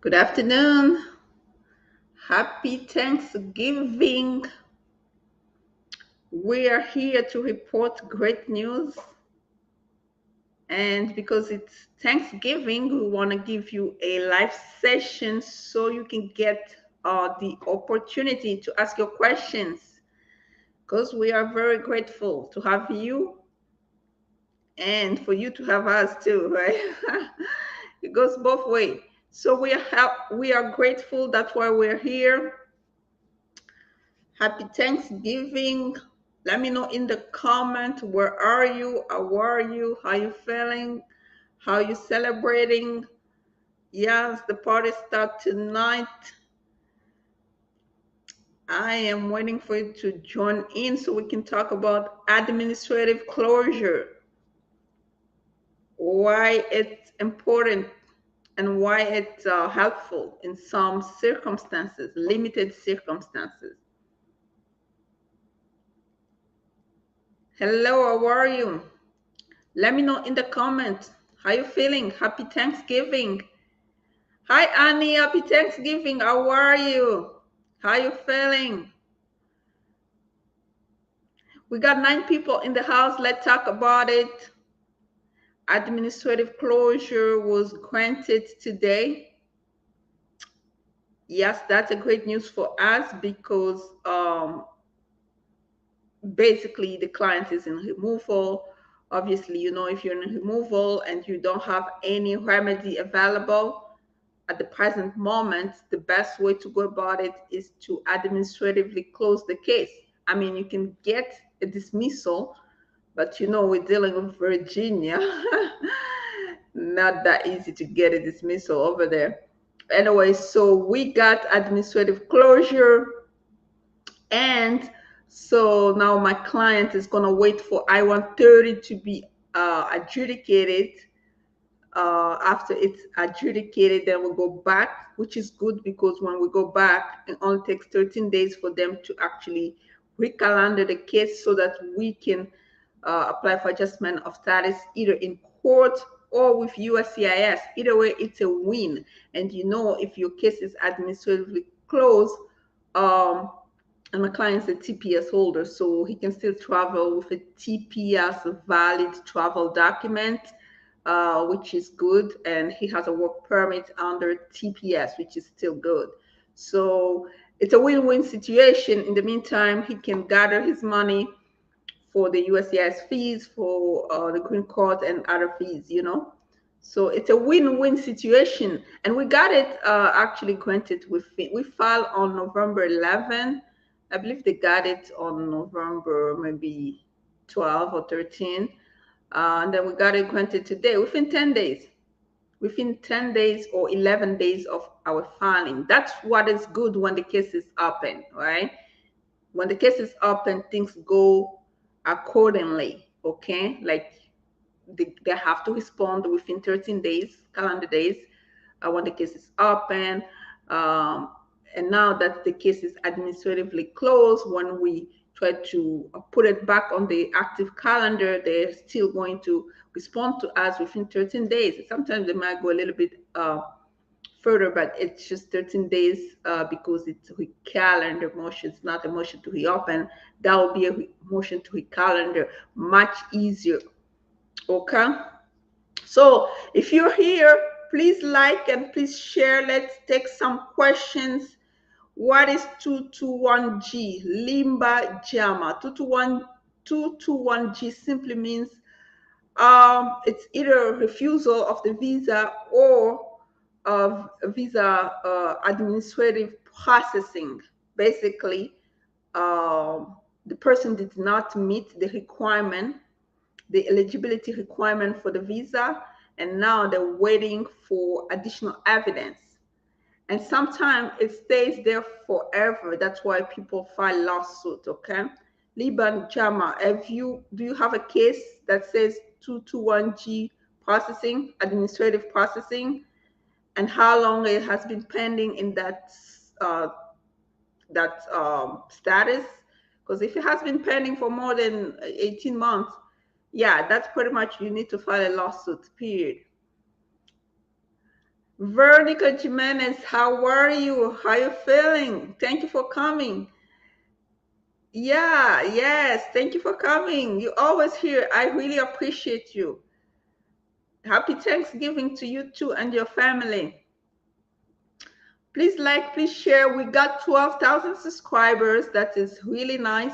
Good afternoon. Happy Thanksgiving. We are here to report great news. And because it's Thanksgiving, we want to give you a live session so you can get the opportunity to ask your questions. Because we are very grateful to have you and for you to have us too, right? It goes both ways. So we are grateful. That's why we're here. Happy Thanksgiving. Let me know in the comment, where are you? How are you? How you feeling? How you celebrating? Yes, the party start tonight. I am waiting for you to join in so we can talk about administrative closure, why it's important and why it's helpful in some circumstances, limited circumstances. Hello, how are you? Let me know in the comment. How you feeling? Happy Thanksgiving. Hi Annie, happy Thanksgiving. How are you? How you feeling? We got 9 people in the house. Let's talk about it. Administrative closure was granted today. Yes, that's a great news for us because basically the client is in removal. Obviously, if you're in removal and you don't have any remedy available at the present moment, the best way to go about it is to administratively close the case. I mean, you can get a dismissal, but we're dealing with Virginia. Not that easy to get a dismissal over there. Anyway, so we got administrative closure, and so now my client is going to wait for I-130 to be adjudicated. After it's adjudicated, then we'll go back, which is good because when we go back, it only takes 13 days for them to actually recalendar the case so that we can apply for adjustment of status either in court or with USCIS. Either way, it's a win. And if your case is administratively closed, um, and my client's a TPS holder, so he can still travel with a TPS valid travel document, which is good. And he has a work permit under TPS, which is still good. So it's a win-win situation. In the meantime, he can gather his money for the USCIS fees, for the green card and other fees. So it's a win-win situation. And we got it actually granted. We filed on November 11. I believe they got it on November maybe 12 or 13. And then we got it granted today within 10 days. Within 10 days or 11 days of our filing. That's what is good when the case is open, right? When the case is open, things go accordingly, okay? Like they have to respond within 13 days, calendar days, when the case is open. Um, and now that the case is administratively closed, when we try to put it back on the active calendar, they're still going to respond to us within 13 days. Sometimes they might go a little bit further, but it's just 13 days because it's a recalendar motion. It's not a motion to reopen. That will be a motion to recalendar, much easier. Okay. So if you're here, please like and please share. Let's take some questions. What is 221G? Limba Jama. 221G simply means it's either refusal of the visa or of visa administrative processing. Basically, the person did not meet the requirement, the eligibility requirement for the visa, and now they're waiting for additional evidence. And sometimes it stays there forever. That's why people file lawsuit. Okay, Liban Jama, do you have a case that says 221G processing, administrative processing, and how long it has been pending in uh, that status? Because if it has been pending for more than 18 months, yeah, that's pretty much you need to file a lawsuit. Period. Veronica Jimenez, how are you? How are you feeling? Thank you for coming. Yeah, yes, thank you for coming. You always here. I really appreciate you. Happy Thanksgiving to you too and your family. Please like, please share. We got 12,000 subscribers. That is really nice.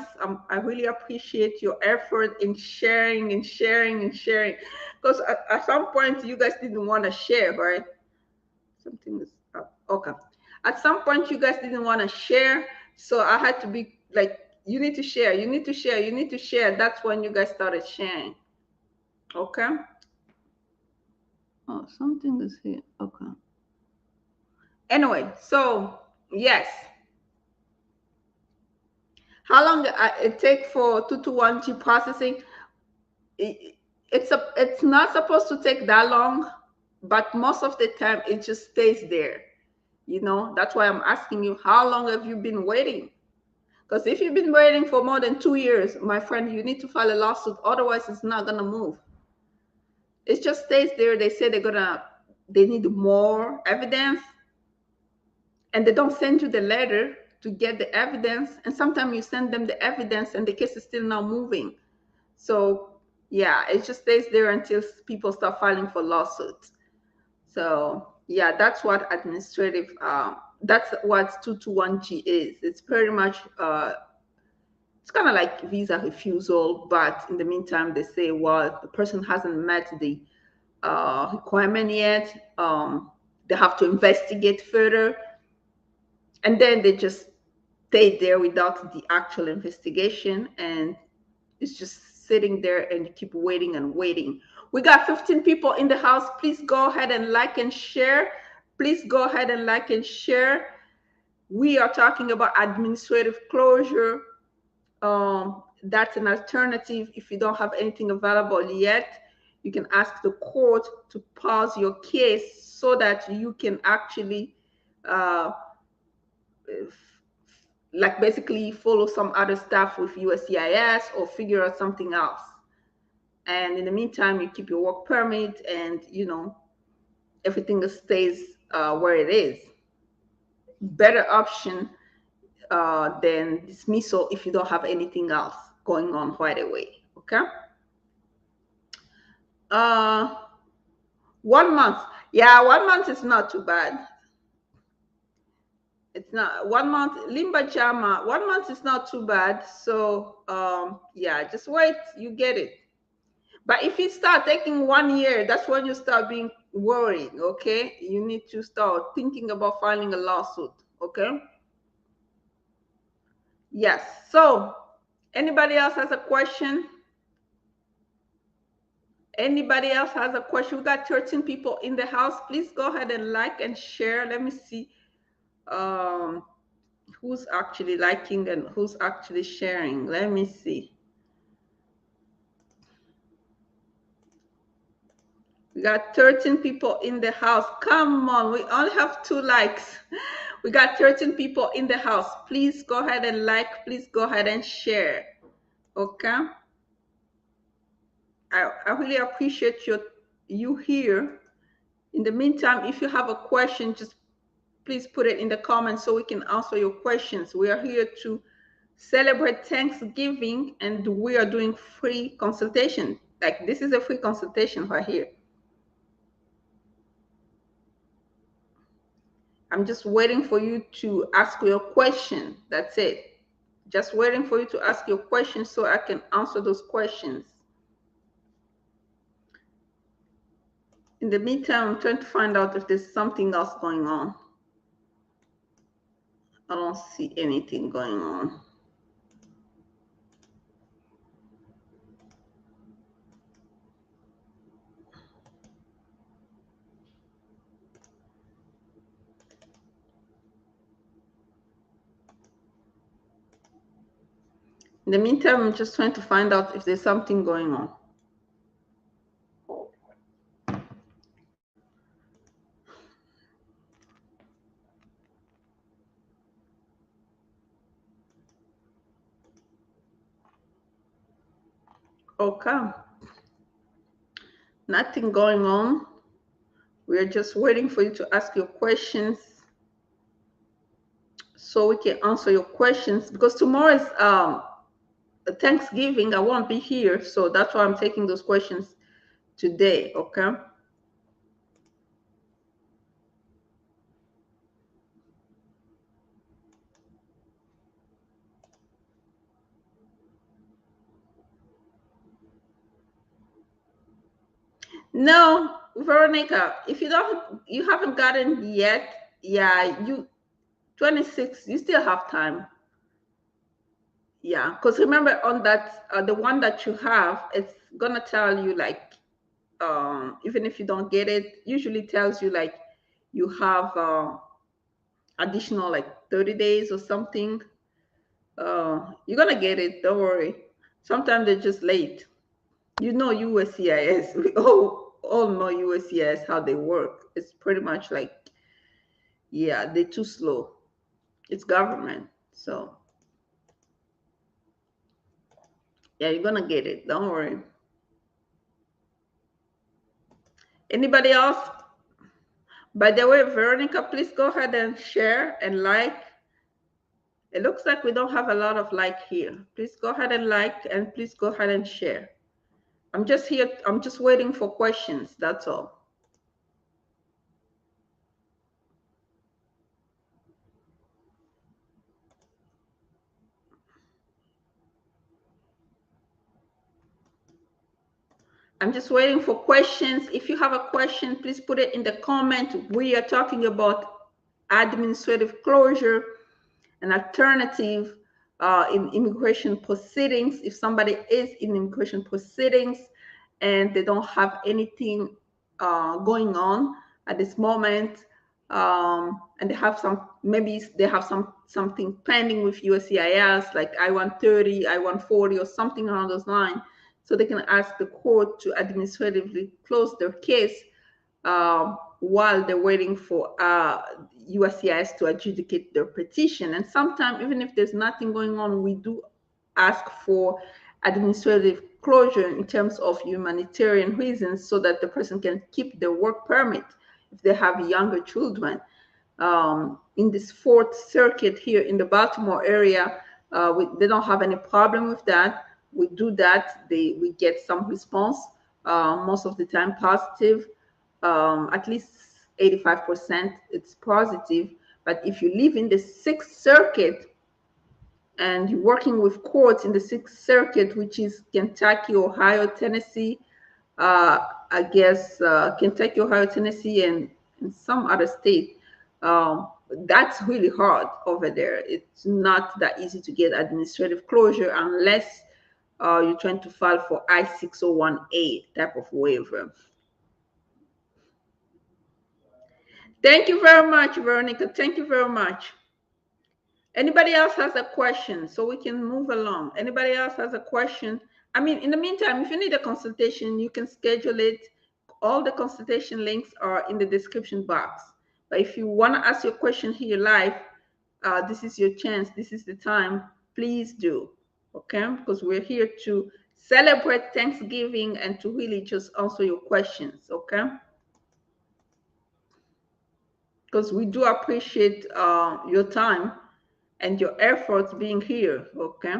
I really appreciate your effort in sharing and sharing and sharing. Because at some point, you guys didn't want to share, right? Something is up. Okay. At some point, you guys didn't want to share. So I had to be like, you need to share, you need to share, you need to share. That's when you guys started sharing. Okay. Oh, something is here. Okay. Anyway, so yes. How long it take for 221G processing? It's not supposed to take that long, but most of the time it just stays there. You know, that's why I'm asking you, how long have you been waiting? Because if you've been waiting for more than 2 years, my friend, you need to file a lawsuit. Otherwise, it's not gonna move. It just stays there. They say they need more evidence, and they don't send you the letter to get the evidence. And sometimes you send them the evidence, and the case is still not moving. So yeah, it just stays there until people start filing for lawsuits. So yeah, that's what administrative. That's what 221G is. It's pretty much. It's kind of like visa refusal, but in the meantime, they say, well, the person hasn't met the requirement yet. They have to investigate further, and then they just stay there without the actual investigation, and it's just sitting there and you keep waiting and waiting. We got 15 people in the house. Please go ahead and like and share. Please go ahead and like and share. We are talking about administrative closure. That's an alternative. If you don't have anything available yet, you can ask the court to pause your case so that you can actually uh, like basically follow some other stuff with USCIS or figure out something else. And in the meantime, you keep your work permit, and you know everything stays where it is. Better option than dismissal if you don't have anything else going on right away. Okay. Uh, 1 month. Yeah, 1 month is not too bad. It's not 1 month. Limba Jama, 1 month is not too bad. So yeah, just wait. You get it. But if you start taking 1 year, that's when you start being worried. Okay, you need to start thinking about filing a lawsuit. Okay. Yes. So, anybody else has a question? Anybody else has a question? We got 13 people in the house. Please go ahead and like and share. Let me see um, who's actually liking and who's actually sharing. Let me see. We got 13 people in the house. Come on, we only have 2 likes. We got 13 people in the house. Please go ahead and like. Please go ahead and share. Okay. I really appreciate you here. In the meantime, if you have a question, just please put it in the comments so we can answer your questions. We are here to celebrate Thanksgiving, and we are doing free consultation. Like this is a free consultation right here. I'm just waiting for you to ask your question. That's it. Just waiting for you to ask your questions so I can answer those questions. In the meantime, I'm trying to find out if there's something else going on. I don't see anything going on. In the meantime, I'm just trying to find out if there's something going on. Okay. Nothing going on. We're just waiting for you to ask your questions so we can answer your questions, because tomorrow is Thanksgiving. I won't be here, so that's why I'm taking those questions today. Okay. No, Veronica, if you haven't gotten yet, yeah, 26, you still have time. Yeah, because remember on that, the one that you have, it's gonna tell you like, even if you don't get it, usually tells you like you have additional like 30 days or something. You're gonna get it, don't worry. Sometimes they're just late. You know USCIS. We all know USCIS how they work. It's pretty much like, yeah, they're too slow. It's government. So yeah, you're gonna get it. Don't worry. Anybody else? By the way, Veronica, please go ahead and share and like. It looks like we don't have a lot of like here. Please go ahead and like, and please go ahead and share. I'm just here. I'm just waiting for questions. That's all. I'm just waiting for questions. If you have a question, please put it in the comment. We are talking about administrative closure, an alternative in immigration proceedings. If somebody is in immigration proceedings and they don't have anything going on at this moment, and they have some, maybe they have something pending with USCIS, like I-130, I-140, or something around those lines, so they can ask the court to administratively close their case while they're waiting for USCIS to adjudicate their petition. And sometimes, even if there's nothing going on, we do ask for administrative closure in terms of humanitarian reasons, so that the person can keep their work permit if they have younger children. In this Fourth Circuit here in the Baltimore area, they don't have any problem with that. We do that. We get some response, most of the time positive, at least 85% it's positive. But if you live in the Sixth Circuit and you're working with courts in the Sixth Circuit, which is Kentucky, Ohio, Tennessee, I guess Kentucky, Ohio, Tennessee, and some other state, that's really hard over there. It's not that easy to get administrative closure unless you're trying to file for I-601A type of waiver. Thank you very much, Veronica. Thank you very much. Anybody else has a question so we can move along? Anybody else has a question? I mean, in the meantime, if you need a consultation, you can schedule it. All the consultation links are in the description box. But if you want to ask your question here live, this is your chance. This is the time. Please do. Okay? Because we're here to celebrate Thanksgiving and to really just answer your questions. Okay? Because we do appreciate your time and your efforts being here. Okay?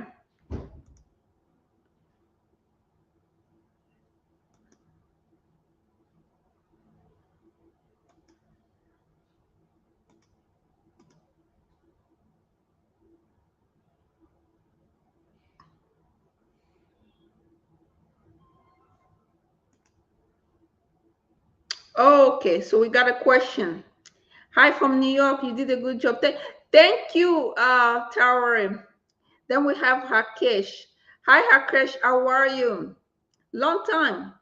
Okay, so we got a question. Hi from New York. You did a good job. Thank you, Tawari. Then we have Hakesh. Hi, Hakesh. How are you? Long time.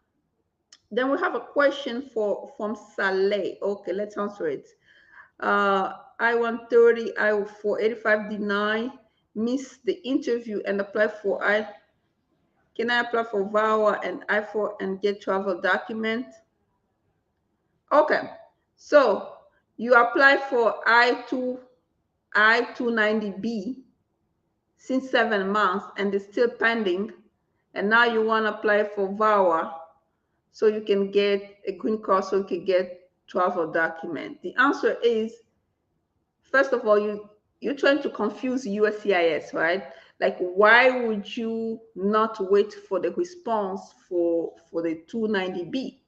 Then we have a question from Saleh. Okay, let's answer it. I-130, I-485 deny, miss the interview and apply for can I apply for VAWA and I-4 and get travel document? Okay, so you apply for I-290B since 7 months and it's still pending, and now you want to apply for VAWA so you can get a green card, so you can get travel document? The answer is, first of all, you're trying to confuse USCIS, right? Like, why would you not wait for the response for the 290B?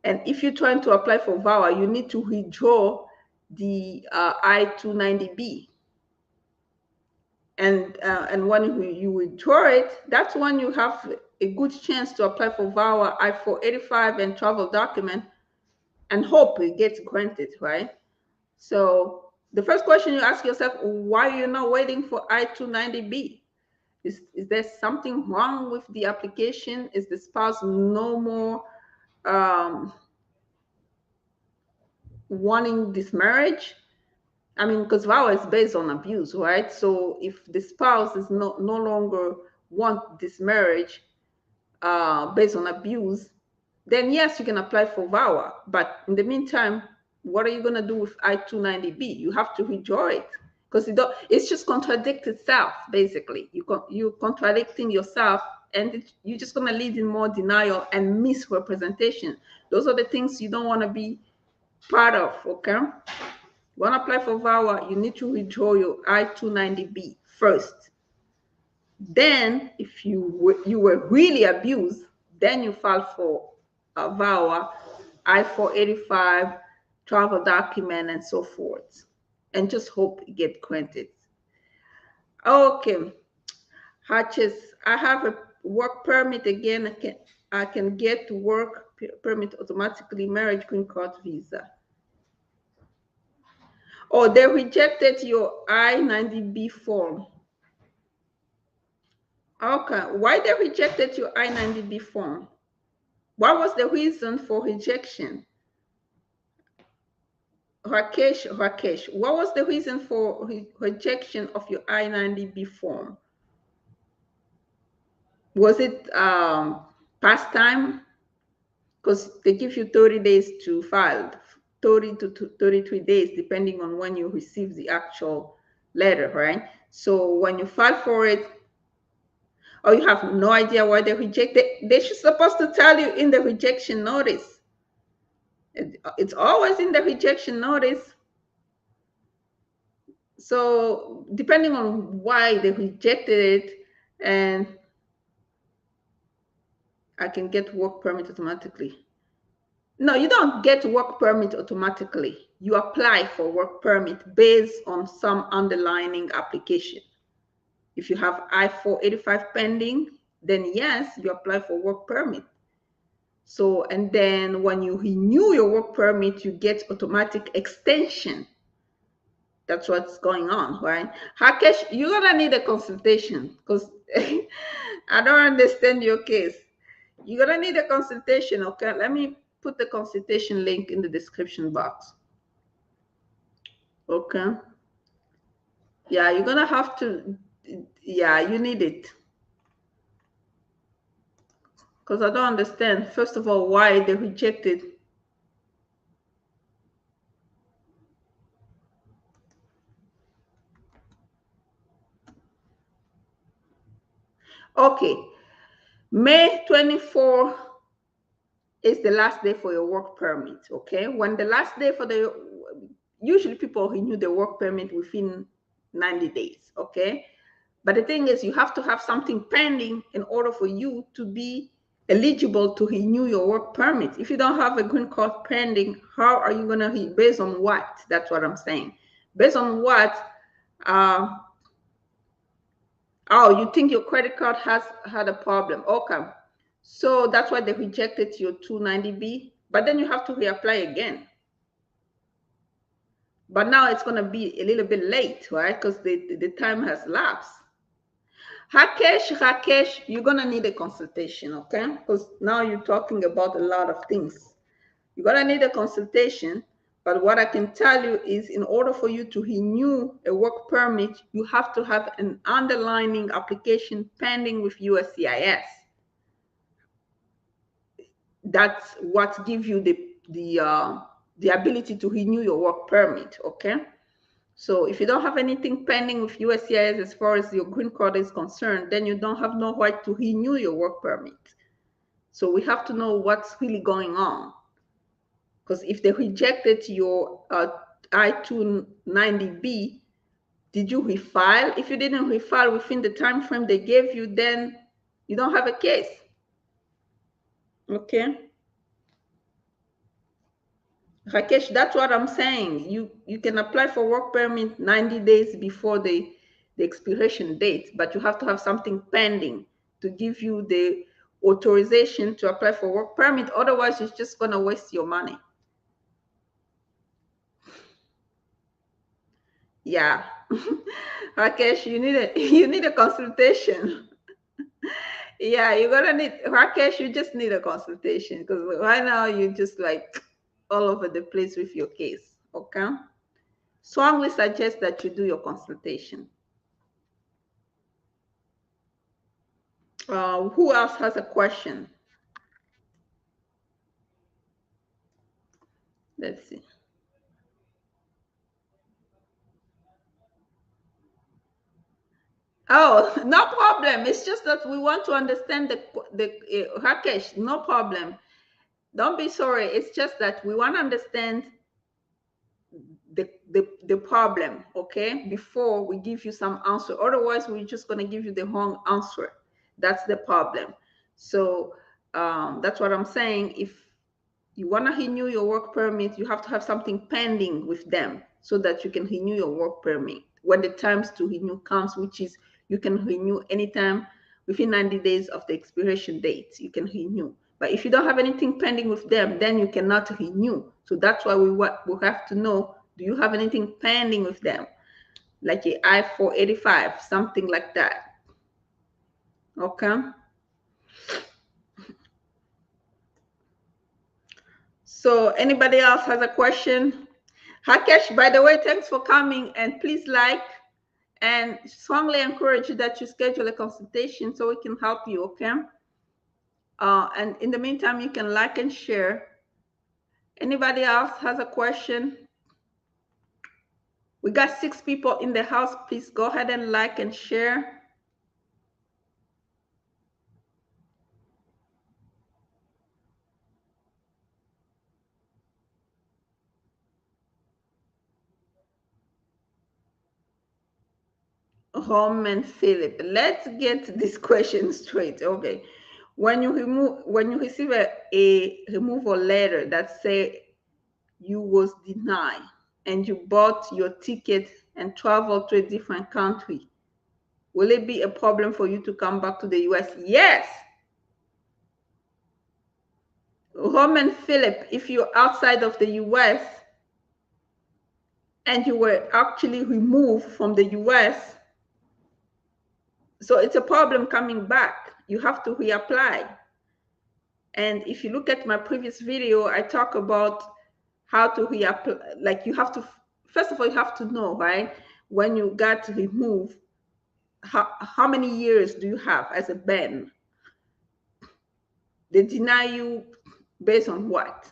And if you're trying to apply for VAWA, you need to withdraw the I-290B. And when you withdraw it, that's when you have a good chance to apply for VAWA I-485 and travel document and hope it gets granted, right? So the first question you ask yourself, why are you not waiting for I-290B? Is there something wrong with the application? Is the spouse no more wanting this marriage? I mean, because VAWA is based on abuse, right? So if the spouse is no longer want this marriage based on abuse, then yes, you can apply for VAWA. But in the meantime, what are you going to do with I-290B? You have to withdraw it because it's just contradict itself, basically. You're contradicting yourself, and you're just going to lead in more denial and misrepresentation. Those are the things you don't want to be part of, okay? You want to apply for VAWA, you need to withdraw your I-290B first. Then, if you were really abused, then you file for a VAWA, I-485, travel document, and so forth. And just hope you get granted. Okay. Hatches, I have a work permit again. I can get work permit automatically, marriage, green card, visa. Oh, they rejected your I-90B form. Okay, why they rejected your I-90B form? What was the reason for rejection? Rakesh, what was the reason for rejection of your I-90B form? Was it past time? Because they give you 30 days to file, 30 to 33 days, depending on when you receive the actual letter, right? So when you file for it, or you have no idea why they rejected, they should supposed to tell you in the rejection notice. It's always in the rejection notice. So depending on why they rejected it, and I can get work permit automatically. No, you don't get work permit automatically. You apply for work permit based on some underlying application. If you have I-485 pending, then yes, you apply for work permit. So, and then when you renew your work permit, you get automatic extension. That's what's going on, right? Hakesh, you're gonna need a consultation because I don't understand your case. You're gonna need a consultation, okay? Let me put the consultation link in the description box. Okay. Yeah, you're gonna have to, yeah, you need it. Because I don't understand, first of all, why they rejected. Okay, May 24 is the last day for your work permit, okay? When the last day for the, usually people renew their work permit within 90 days, okay? But the thing is, you have to have something pending in order for you to be eligible to renew your work permit. If you don't have a green card pending, how are you gonna, based on what? That's what I'm saying. Based on what? Oh, you think your credit card has had a problem. Okay. So that's why they rejected your 290B, but then you have to reapply again. But now it's going to be a little bit late, right? Because the time has lapsed. Rakesh, you're going to need a consultation, okay? Because now you're talking about a lot of things. You're going to need a consultation. But what I can tell you is, in order for you to renew a work permit, you have to have an underlying application pending with USCIS. That's what gives you the ability to renew your work permit, okay? So if you don't have anything pending with USCIS as far as your green card is concerned, then you don't have no right to renew your work permit. So we have to know what's really going on. Because if they rejected your I-290B, did you refile? If you didn't refile within the time frame they gave you, then you don't have a case. Okay. Rakesh, that's what I'm saying. You can apply for work permit 90 days before the expiration date, but you have to have something pending to give you the authorization to apply for work permit. Otherwise, it's just gonna waste your money. Yeah. Rakesh, you need a consultation. Yeah, you're gonna need Rakesh, you just need a consultation because right now you're just like all over the place with your case. Okay. Strongly suggest that you do your consultation. Who else has a question? Let's see. Oh, no problem. It's just that we want to understand the Rakesh. No problem. Don't be sorry. It's just that we want to understand the problem, okay, before we give you some answer. Otherwise, we're just going to give you the wrong answer. That's the problem. So that's what I'm saying. If you want to renew your work permit, you have to have something pending with them so that you can renew your work permit when the times to renew comes, which is you can renew anytime within 90 days of the expiration date. You can renew. But if you don't have anything pending with them, then you cannot renew. So that's why we have to know, do you have anything pending with them? Like a I-485, something like that. Okay. So anybody else has a question? Rakesh, by the way, thanks for coming, and please like and strongly encourage you that you schedule a consultation so we can help you, okay? And in the meantime, you can like and share. Anybody else has a question? We got 6 people in the house. Please go ahead and like and share. Roman Philip, let's get this question straight. Okay. When you receive a removal letter that say you was denied and you bought your ticket and traveled to a different country, will it be a problem for you to come back to the US? Yes. Roman Philip, if you're outside of the US and you were actually removed from the US, so it's a problem coming back. You have to reapply. And if you look at my previous video, I talk about how to reapply. Like you have to, first of all, you have to know, right? When you got removed, how many years do you have as a ban? They deny you based on what?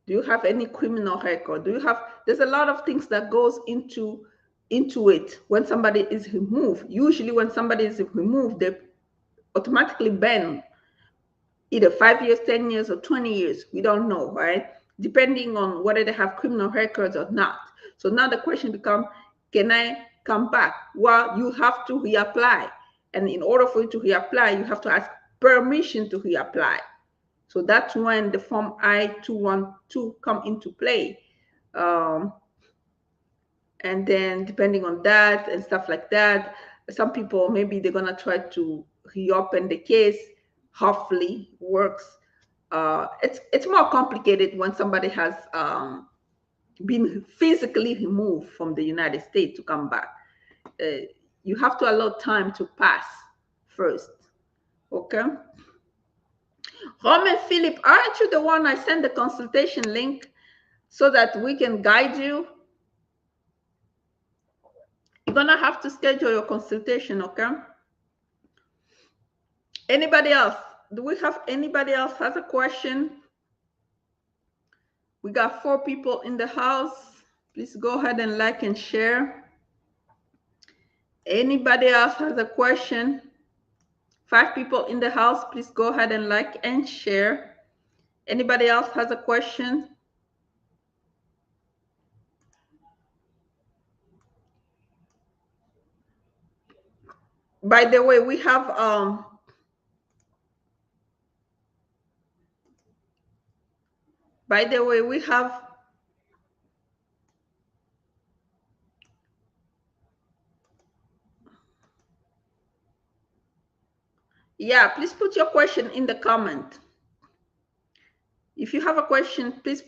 Do you have any criminal record? Do you have, there's a lot of things that goes into it when somebody is removed. Usually when somebody is removed, they automatically ban either 5 years, 10 years, or 20 years. We don't know, right? Depending on whether they have criminal records or not. So now the question becomes, can I come back? Well, you have to reapply. And in order for you to reapply, you have to ask permission to reapply. So that's when the Form I-212 come into play. And then depending on that and stuff like that, some people, maybe they're gonna try to reopen the case. Hopefully works. It's more complicated when somebody has been physically removed from the United States to come back. You have to allow time to pass first. Okay. Roman Philip, aren't you the one I sent the consultation link so that we can guide you? You're gonna have to schedule your consultation, okay? Anybody else? Do we have anybody else has a question? We got 4 people in the house. Please go ahead and like and share. Anybody else has a question? 5 people in the house. Please go ahead and like and share. Anybody else has a question? By the way, we have by the way, we have yeah, please put your question in the comment. If you have a question, please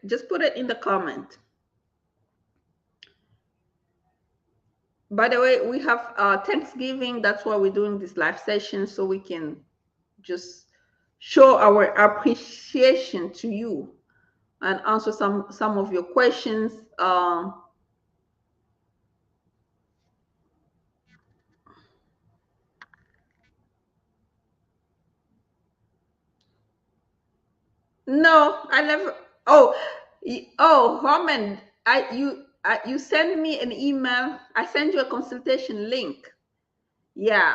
just put it in the comment. By the way, we have Thanksgiving. That's why we're doing this live session, so we can just show our appreciation to you and answer some of your questions. No, I never. Oh, Roman, you send me an email. I send you a consultation link. Yeah,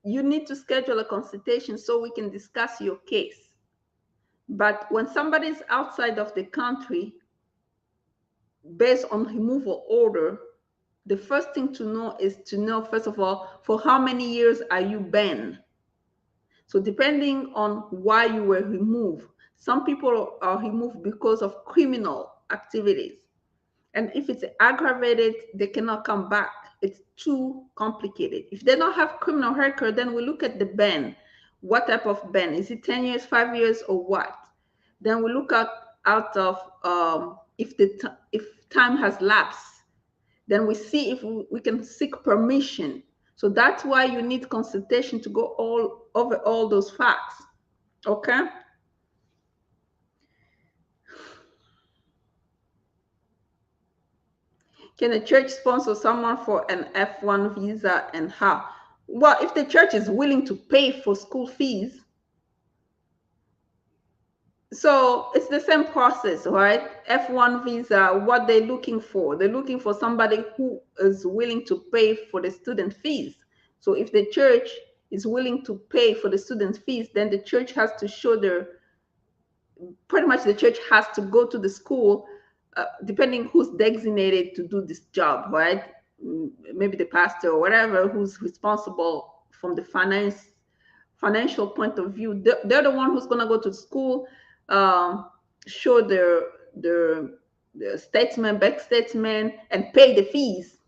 you need to schedule a consultation so we can discuss your case. But when somebody is outside of the country, based on removal order, the first thing to know is to know, first of all, for how many years are you banned? So depending on why you were removed, some people are removed because of criminal activities. And if it's aggravated, they cannot come back. It's too complicated. If they don't have criminal record, then we look at the ban. What type of ban? Is it 10 years, 5 years, or what? Then we look at out of if time has lapsed, then we see if we can seek permission. So that's why you need consultation to go all over all those facts. Okay. Can a church sponsor someone for an F1 visa and how? Well, if the church is willing to pay for school fees, so it's the same process, right? F1 visa, what they're looking for, they're looking for somebody who is willing to pay for the student fees. So if the church is willing to pay for the student fees, then the church has to show pretty much the church has to go to the school, depending who's designated to do this job, right? Maybe the pastor or whatever who's responsible from the financial point of view. They're the one who's going to go to the school, um, show their statement, bank statement, and pay the fees.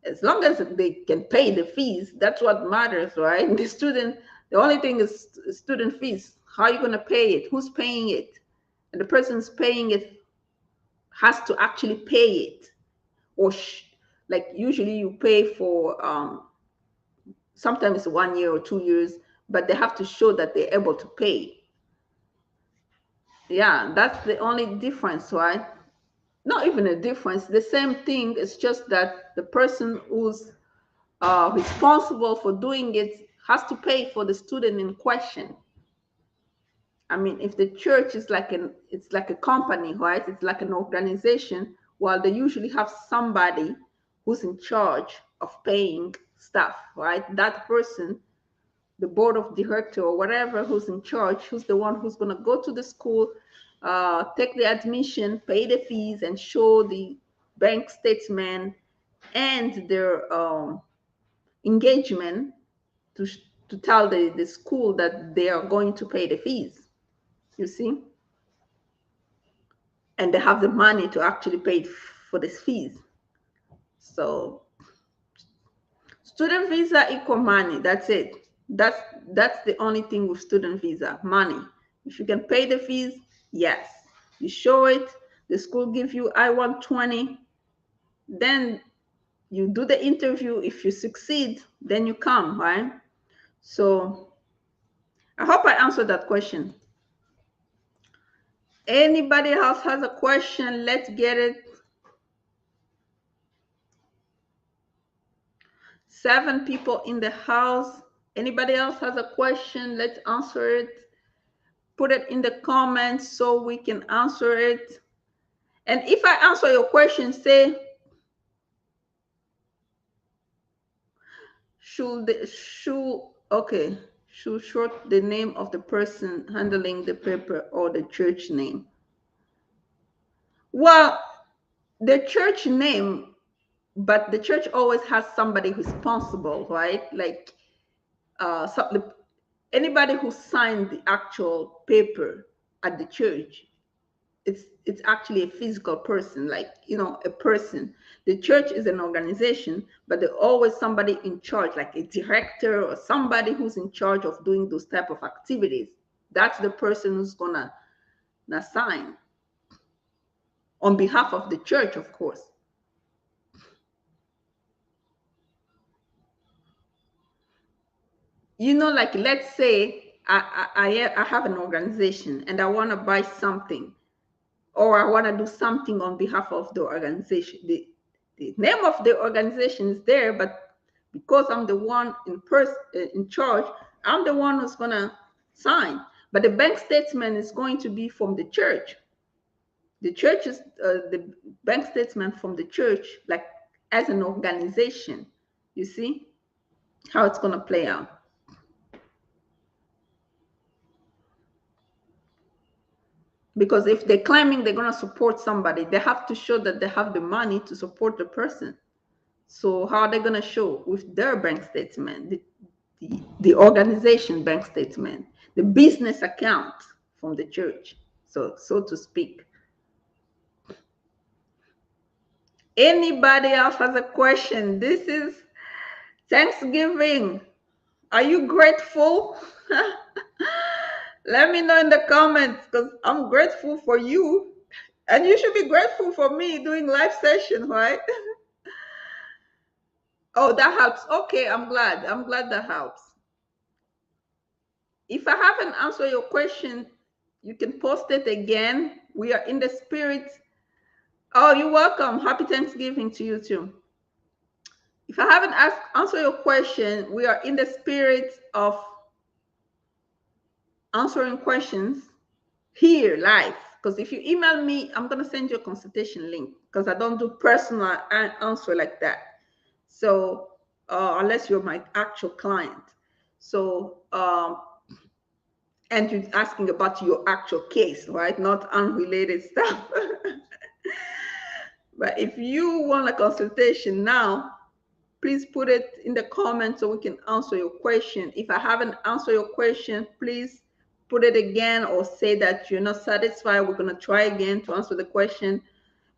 As long as they can pay the fees, that's what matters, right? The only thing is student fees. How are you going to pay it? Who's paying it? And the person's paying it has to actually pay it, or like usually you pay for sometimes 1 year or 2 years, but they have to show that they're able to pay. Yeah, that's the only difference, right? Not even a difference. The same thing. It's just that the person who's responsible for doing it has to pay for the student in question. I mean, if the church is it's like a company, right? It's like an organization. Well, they usually have somebody who's in charge of paying stuff, right? That person, the board of director or whatever, who's in charge, who's the one who's going to go to the school, take the admission, pay the fees, and show the bank statement and their engagement to to tell the school that they are going to pay the fees. You see, and they have the money to actually pay for the fees. So student visa equal money. That's it. That's the only thing with student visa, money. If you can pay the fees, yes, you show it. The school give you I-120, then you do the interview. If you succeed, then you come, right? So I hope I answered that question. Anybody else has a question? Let's get it. 7 people in the house. Anybody else has a question? Let's answer it. Put it in the comments so we can answer it. And if I answer your question, say, okay, should short the name of the person handling the paper or the church name. Well, the church name, but the church always has somebody responsible, right? Like anybody who signed the actual paper at the church, it's actually a physical person, like, a person. The church is an organization, but there's always somebody in charge, like a director or somebody who's in charge of doing those type of activities. That's the person who's gonna sign on behalf of the church, of course. Like, let's say I have an organization and I want to buy something, or I want to do something on behalf of the organization. The name of the organization is there, but because I'm the one in charge, I'm the one who's gonna sign. But the bank statement is going to be from the church. The church is the bank statement from the church, like, as an organization. You see how it's gonna play out. Because if they're claiming they're going to support somebody, they have to show that they have the money to support the person. So how are they going to show? With their bank statement, the organization bank statement, the business account from the church, so to speak. Anybody else has a question? This is Thanksgiving. Are you grateful? Let me know in the comments, because I'm grateful for you. And you should be grateful for me doing live session, right? Oh, that helps. Okay, I'm glad. I'm glad that helps. If I haven't answered your question, you can post it again. We are in the spirit. Oh, you're welcome. Happy Thanksgiving to you too. If I haven't answered your question, we are in the spirit of answering questions here live. Because if you email me, I'm going to send you a consultation link, because I don't do personal answer like that. So unless you're my actual client. So and you're asking about your actual case, right? Not unrelated stuff. But if you want a consultation now, please put it in the comments so we can answer your question. If I haven't answered your question, please put it again, or say that you're not satisfied. We're going to try again to answer the question,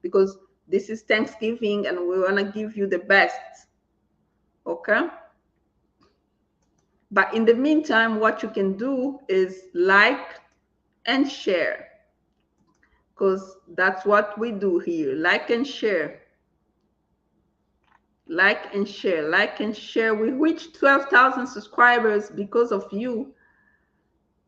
because this is Thanksgiving and we want to give you the best. Okay? But in the meantime, what you can do is like and share, because that's what we do here. Like and share. Like and share. Like and share. We reached 12,000 subscribers because of you.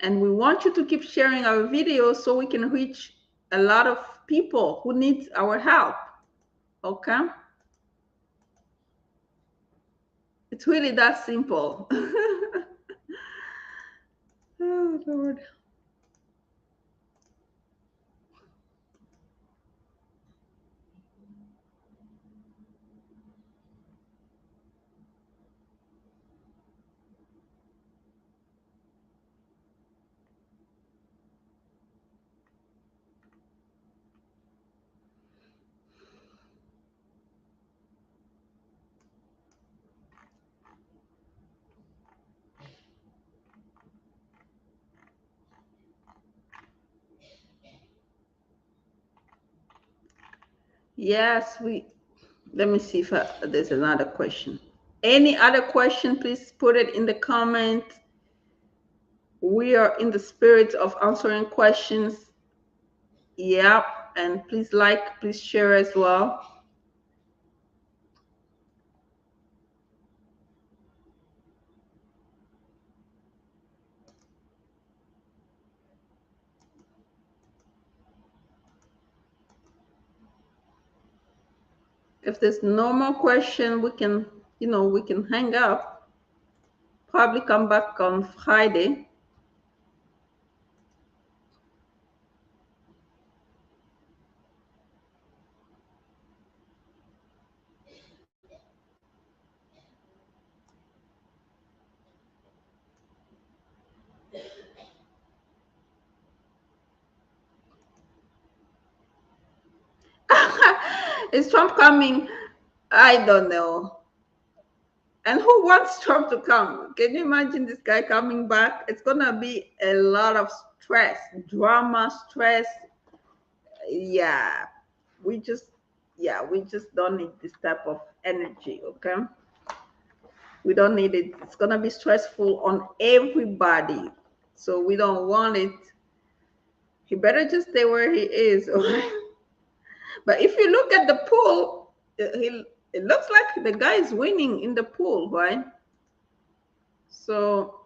And we want you to keep sharing our videos so we can reach a lot of people who need our help. Okay? It's really that simple. Oh, Lord. Yes, let me see if there's another question. Any other question, please put it in the comment. We are in the spirit of answering questions. Yeah, and please like, please share as well. If there's no more question, we can, we can hang up. Probably come back on Friday. Is Trump coming? I don't know. And who wants Trump to come? Can you imagine this guy coming back? It's gonna be a lot of stress, drama, stress. Yeah, we just, yeah, we just don't need this type of energy. Okay, we don't need it. It's gonna be stressful on everybody, so we don't want it. He better just stay where he is. Okay. But if you look at the pool, it looks like the guy is winning in the pool, right? So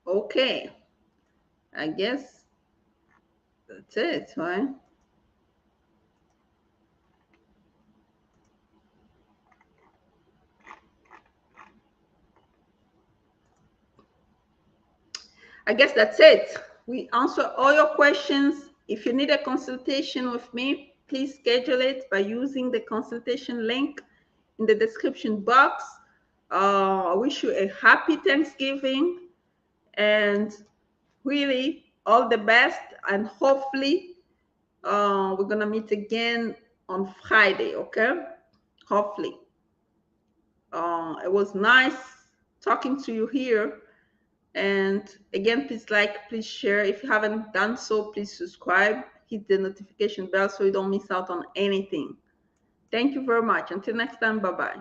okay, I guess that's it, right? I guess that's it. We answer all your questions. If you need a consultation with me, please schedule it by using the consultation link in the description box. I wish you a happy Thanksgiving and really all the best. And hopefully, we're going to meet again on Friday, okay? Hopefully. It was nice talking to you here. And again, please like, please share. If you haven't done so, please subscribe, hit the notification bell so you don't miss out on anything. Thank you very much. Until next time, bye bye.